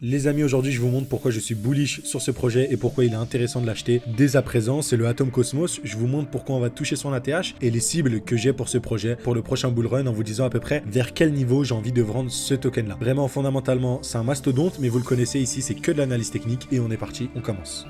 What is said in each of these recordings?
Les amis, aujourd'hui je vous montre pourquoi je suis bullish sur ce projet et pourquoi il est intéressant de l'acheter dès à présent. C'est le Atom Cosmos. Je vous montre pourquoi on va toucher son ATH et les cibles que j'ai pour ce projet, pour le prochain bull run, en vous disant à peu près vers quel niveau j'ai envie de vendre ce token là. Vraiment, fondamentalement, c'est un mastodonte, mais vous le connaissez ici, c'est que de l'analyse technique et on est parti, on commence.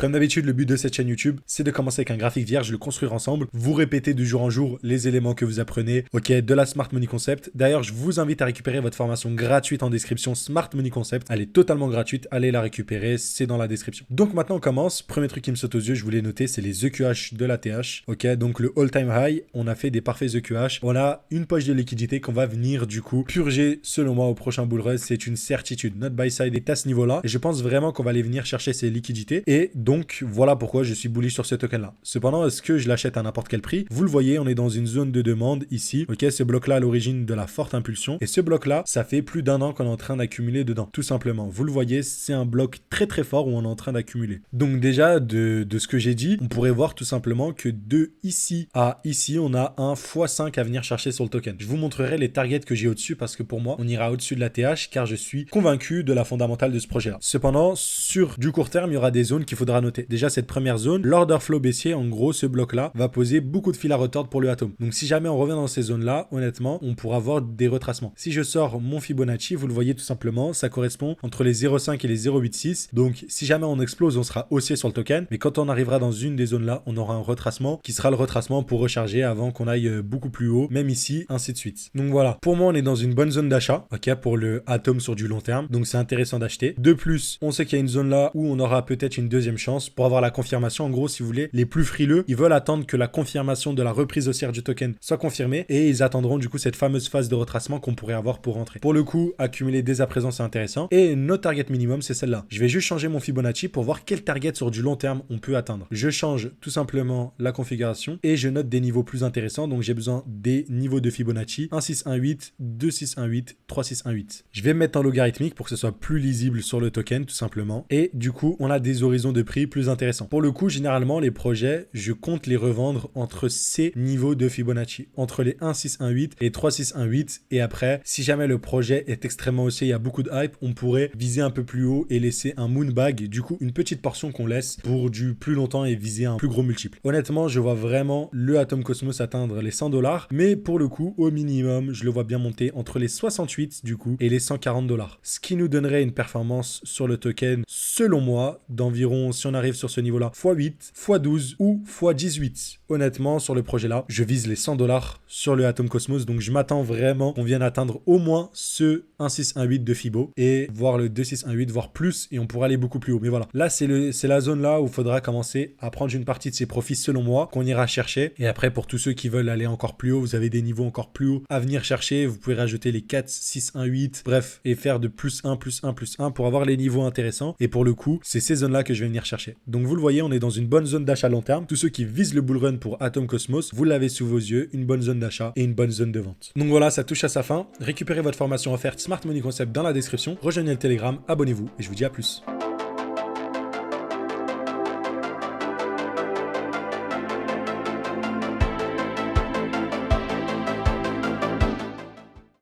Comme d'habitude, le but de cette chaîne YouTube, c'est de commencer avec un graphique vierge, le construire ensemble, vous répéter de jour en jour les éléments que vous apprenez, ok, de la Smart Money Concept. D'ailleurs, je vous invite à récupérer votre formation gratuite en description, Smart Money Concept. Elle est totalement gratuite, allez la récupérer, c'est dans la description. Donc maintenant, on commence. Premier truc qui me saute aux yeux, je voulais noter, c'est les EQH de l'ATH, ok, donc le all-time high, on a fait des parfaits EQH, on a une poche de liquidité qu'on va venir du coup purger, selon moi, au prochain bull run, c'est une certitude. Notre buy side est à ce niveau-là, et je pense vraiment qu'on va aller venir chercher ces liquidités, et donc voilà pourquoi je suis bullish sur ce token là. Cependant, est-ce que je l'achète à n'importe quel prix? Vous le voyez, on est dans une zone de demande ici. Ok, ce bloc là à l'origine de la forte impulsion, et ce bloc là, ça fait plus d'un an qu'on est en train d'accumuler dedans, tout simplement. Vous le voyez, c'est un bloc très très fort où on est en train d'accumuler. Donc déjà de ce que j'ai dit, on pourrait voir tout simplement que de ici à ici, on a un x5 à venir chercher sur le token. Je vous montrerai les targets que j'ai au-dessus parce que pour moi, on ira au-dessus de la TH car je suis convaincu de la fondamentale de ce projet là. Cependant, sur du court terme, il y aura des zones qu'il faudra noter. Déjà, cette première zone, l'order flow baissier, en gros, ce bloc-là va poser beaucoup de fil à retordre pour le Atom. Donc, si jamais on revient dans ces zones-là, honnêtement, on pourra voir des retracements. Si je sors mon Fibonacci, vous le voyez tout simplement, ça correspond entre les 0,5 et les 0,86. Donc, si jamais on explose, on sera haussier sur le token. Mais quand on arrivera dans une des zones-là, on aura un retracement qui sera le retracement pour recharger avant qu'on aille beaucoup plus haut, même ici, ainsi de suite. Donc, voilà. Pour moi, on est dans une bonne zone d'achat, ok, pour le Atom sur du long terme. Donc, c'est intéressant d'acheter. De plus, on sait qu'il y a une zone là où on aura peut-être une deuxième chance pour avoir la confirmation. En gros, si vous voulez, les plus frileux, ils veulent attendre que la confirmation de la reprise haussière du token soit confirmée et ils attendront du coup cette fameuse phase de retracement qu'on pourrait avoir pour rentrer. Pour le coup, accumuler dès à présent, c'est intéressant. Et notre target minimum, c'est celle-là. Je vais juste changer mon Fibonacci pour voir quel target sur du long terme on peut atteindre. Je change tout simplement la configuration et je note des niveaux plus intéressants. Donc, j'ai besoin des niveaux de Fibonacci 1618, 2618, 3618. Je vais me mettre en logarithmique pour que ce soit plus lisible sur le token, tout simplement. Et du coup, on a des horizons de prix plus intéressants. Pour le coup, généralement, les projets, je compte les revendre entre ces niveaux de Fibonacci, entre les 1618 et 3618. Et après, si jamais le projet est extrêmement haussier, il y a beaucoup de hype, on pourrait viser un peu plus haut et laisser un moonbag, du coup, une petite portion qu'on laisse pour du plus longtemps et viser un plus gros multiple. Honnêtement, je vois vraiment le Atom Cosmos atteindre les 100 $, mais pour le coup, au minimum, je le vois bien monter entre les 68 du coup et les 140 $. Ce qui nous donnerait une performance sur le token, selon moi, d'environ, si on arrive sur ce niveau-là, x8, x12 ou x18. Honnêtement, sur le projet-là, je vise les 100 $ sur le Atom Cosmos, donc je m'attends vraiment qu'on vienne atteindre au moins ce 1618 de Fibo et voir le 2618, voire plus, et on pourra aller beaucoup plus haut. Mais voilà, là, c'est la zone là où il faudra commencer à prendre une partie de ses profits, selon moi, qu'on ira chercher. Et après, pour tous ceux qui veulent aller encore plus haut, vous avez des niveaux encore plus hauts à venir chercher. Vous pouvez rajouter les 4, 6, 1, 8, bref, et faire de plus 1, plus 1, plus 1 pour avoir les niveaux intéressants. Et pour le coup, c'est ces zones-là que je vais venir chercher. Donc vous le voyez, on est dans une bonne zone d'achat long terme. Tous ceux qui visent le bull run pour Atom Cosmos, vous l'avez sous vos yeux, une bonne zone d'achat et une bonne zone de vente. Donc voilà, ça touche à sa fin. Récupérez votre formation offerte Smart Money Concept dans la description. Rejoignez le Telegram, abonnez-vous et je vous dis à plus.